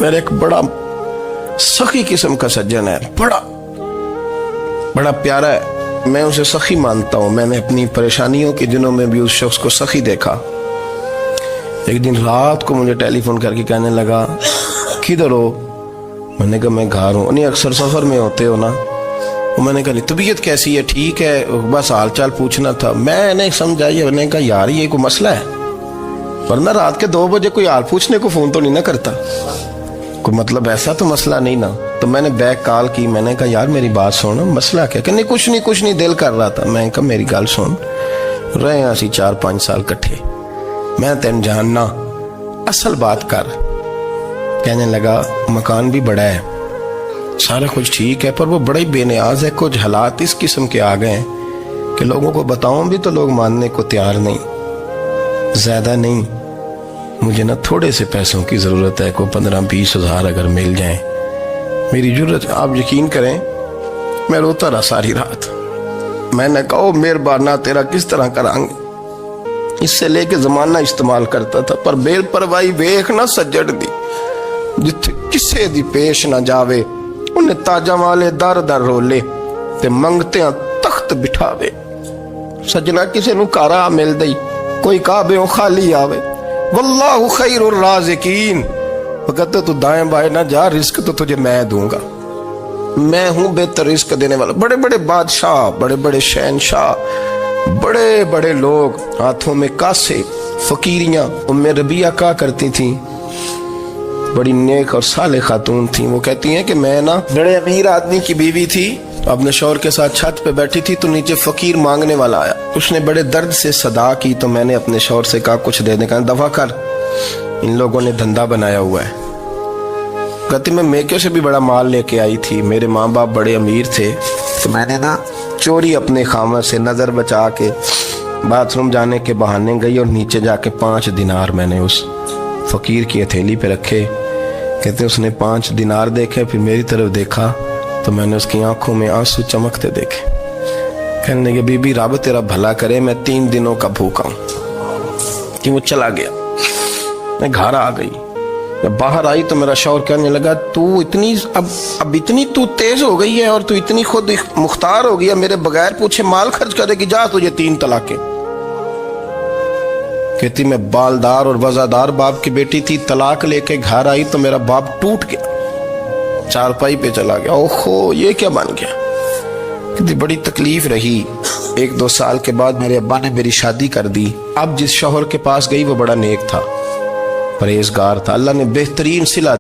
میرا ایک بڑا سخی قسم کا سجن ہے, بڑا پیارا ہے, میں اسے سخی مانتا ہوں. میں نے اپنی پریشانیوں کے دنوں میں بھی اس شخص کو سخی دیکھا. ایک دن رات کو مجھے ٹیلی فون کر کے کہنے لگا کدھر ہو؟ میں نے کہا میں گھر ہوں. نہیں اکثر سفر میں ہوتے ہو نا؟ میں نے کہا طبیعت کیسی ہے؟ ٹھیک ہے, بس حال چال پوچھنا تھا. میں نے سمجھائی, میں نے کہا یار یہ کوئی مسئلہ ہے, ورنہ رات کے 2 بجے کوئی حال پوچھنے کو فون تو نہیں نہ کرتا, کوئی مطلب ایسا تو مسئلہ نہیں نا. تو میں نے بیک کال کی, میں نے کہا یار میری بات سن, مسئلہ کیا؟ کہ نہیں کچھ نہیں دل کر رہا تھا. میں نے کہا میری گل سن, رہے ہیں اسی 4-5 سال کٹھے, میں تین جاننا, اصل بات کر. کہنے لگا مکان بھی بڑا ہے, سارا کچھ ٹھیک ہے, پر وہ بڑا ہی بے نیاز ہے. کچھ حالات اس قسم کے آ گئے ہیں کہ لوگوں کو بتاؤں بھی تو لوگ ماننے کو تیار نہیں. زیادہ نہیں, مجھے نا تھوڑے سے پیسوں کی ضرورت ہے, کوئی 15-20 ہزار اگر مل جائیں میری ضرورت. آپ یقین کریں میں روتا رہا ساری رات. میں نے کہا مہربانہ تیرا کس طرح کرانگے, اس سے لے کے زمانہ استعمال کرتا تھا, پر بے پرواہی ویکھ نہ سجڑ دی, جتھے کسے دی پیش نہ جاوے انہیں تاجہ والے در در رولے تے منگتے ہیں تخت بٹھاوے. سجنا کسے نو کارا مل دئی, کوئی کعبے خالی آوے. واللہ خیر الرازقین, وقت تو دائیں بائیں نہ جا, رزق تو تجھے میں دوں گا, میں ہوں بہتر رزق دینے والا. بڑے بڑے بادشاہ, بڑے بڑے شہنشاہ, بڑے بڑے لوگ, ہاتھوں میں کاسے, فقیریاں. ام ربیعہ کہا کرتی تھیں, بڑی نیک اور صالح خاتون تھیں. وہ کہتی ہیں کہ میں نا بڑے امیر آدمی کی بیوی تھی, اپنے شوہر کے ساتھ چھت پہ بیٹھی تھی تو نیچے فقیر مانگنے والا آیا. اس نے بڑے درد سے صدا کی تو میں نے اپنے شوہر سے کہا کچھ دے دیں. کہا دفع کر, ان لوگوں نے دھندا بنایا ہوا ہے. کہتی میں میکے سے بھی بڑا مال لے کے آئی تھی, میرے ماں باپ بڑے امیر تھے, تو میں نے نا چوری اپنے خامہ سے نظر بچا کے باتھ روم جانے کے بہانے گئی اور نیچے جا کے 5 دینار میں نے اس فقیر کی ہتھیلی پہ رکھے. کہتے اس نے 5 دینار دیکھے, پھر میری طرف دیکھا تو میں نے اس کی آنکھوں میں آنسو چمکتے دیکھے. کہنے لگے بی بی رب تیرا بھلا کرے, میں 3 دنوں کا بھوکا ہوں. کہ وہ چلا گیا. میں گھر آ گئی, جب باہر آئی تو میرا شوہر کہنے لگا تو اتنی اب اتنی تو تیز ہو گئی ہے اور تو اتنی خود مختار ہو گئی, میرے بغیر پوچھے مال خرچ کرے گی, جا تجھے 3 طلاقیں. کہتی میں بالدار اور وزادار باپ کی بیٹی تھی, طلاق لے کے گھر آئی تو میرا باپ ٹوٹ گیا, چارپائی پہ چلا گیا. اوہو یہ کیا بن گیا. کہتی بڑی تکلیف رہی. 1-2 سال کے بعد میرے ابا نے میری شادی کر دی. اب جس شوہر کے پاس گئی وہ بڑا نیک تھا, پرہیزگار تھا, اللہ نے بہترین صلہ